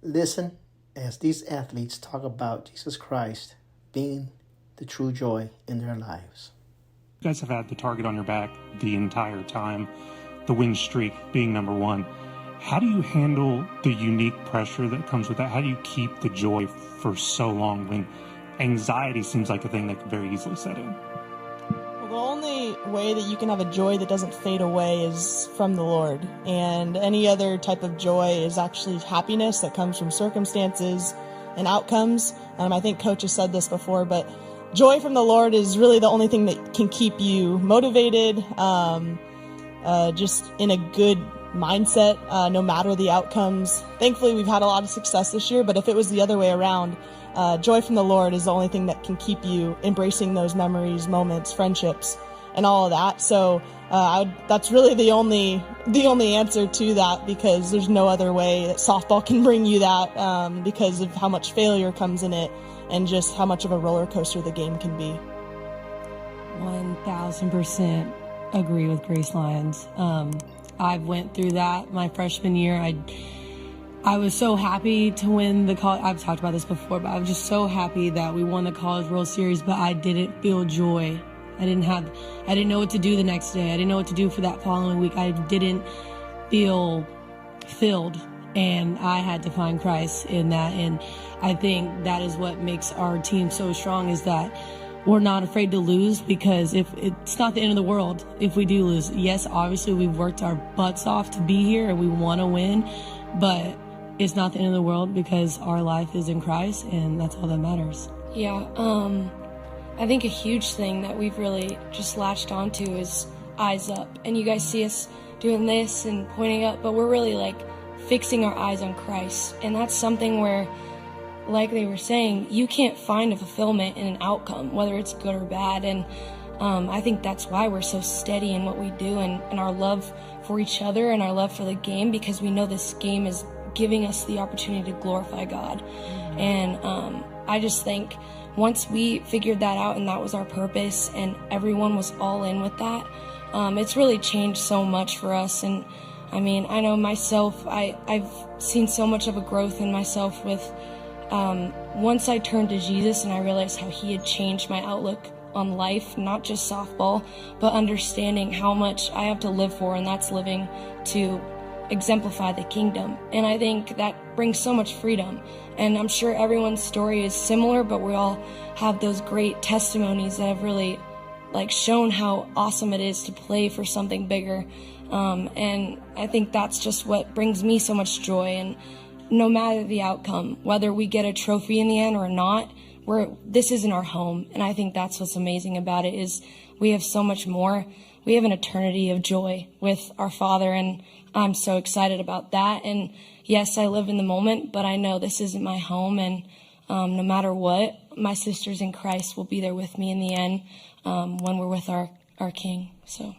Listen as these athletes talk about Jesus Christ being the true joy in their lives. You guys have had the target on your back the entire time, the win streak being number one. How do you handle the unique pressure that comes with that? How do you keep the joy for so long when anxiety seems like a thing that could very easily set in? Well, the only way that you can have a joy that doesn't fade away is from the Lord. And any other type of joy is actually happiness that comes from circumstances and outcomes. I think Coach has said this before, but joy from the Lord is really the only thing that can keep you motivated, just in a good mindset, no matter the outcomes. Thankfully, we've had a lot of success this year, but if it was the other way around, joy from the Lord is the only thing that can keep you embracing those memories, moments, friendships, and all of that. So that's really the only answer to that, because there's no other way that softball can bring you that, because of how much failure comes in it and just how much of a roller coaster the game can be. 1000% agree with Grace Lyons. I went through that my freshman year. I was so happy to win the college. I've talked about this before, but I was just so happy that we won the College World Series, but I didn't feel joy. I didn't know what to do the next day. I didn't know what to do for that following week. I didn't feel filled, and I had to find Christ in that. And I think that is what makes our team so strong, is that we're not afraid to lose, because if it's not the end of the world if we do lose. Yes, obviously we've worked our butts off to be here and we want to win, but it's not the end of the world because our life is in Christ, and that's all that matters. Yeah, I think a huge thing that we've really just latched onto is eyes up. And you guys see us doing this and pointing up, but we're really like fixing our eyes on Christ. And that's something where, like they were saying, you can't find a fulfillment in an outcome, whether it's good or bad. And I think that's why we're so steady in what we do, and our love for each other and our love for the game, because we know this game is giving us the opportunity to glorify God. Mm-hmm. And I just think once we figured that out and that was our purpose and everyone was all in with that, it's really changed so much for us. And I mean, I know myself, I've seen so much of a growth in myself with once I turned to Jesus and I realized how he had changed my outlook on life, not just softball, but understanding how much I have to live for, and that's living to exemplify the kingdom. And I think that brings so much freedom. And I'm sure everyone's story is similar, but we all have those great testimonies that have really shown how awesome it is to play for something bigger. And I think that's just what brings me so much joy. And no matter the outcome, whether we get a trophy in the end or not, this isn't our home. And I think that's what's amazing about it, is we have so much more. We have an eternity of joy with our Father, and I'm so excited about that. And yes, I live in the moment, but I know this isn't my home, and no matter what, my sisters in Christ will be there with me in the end, when we're with our King. So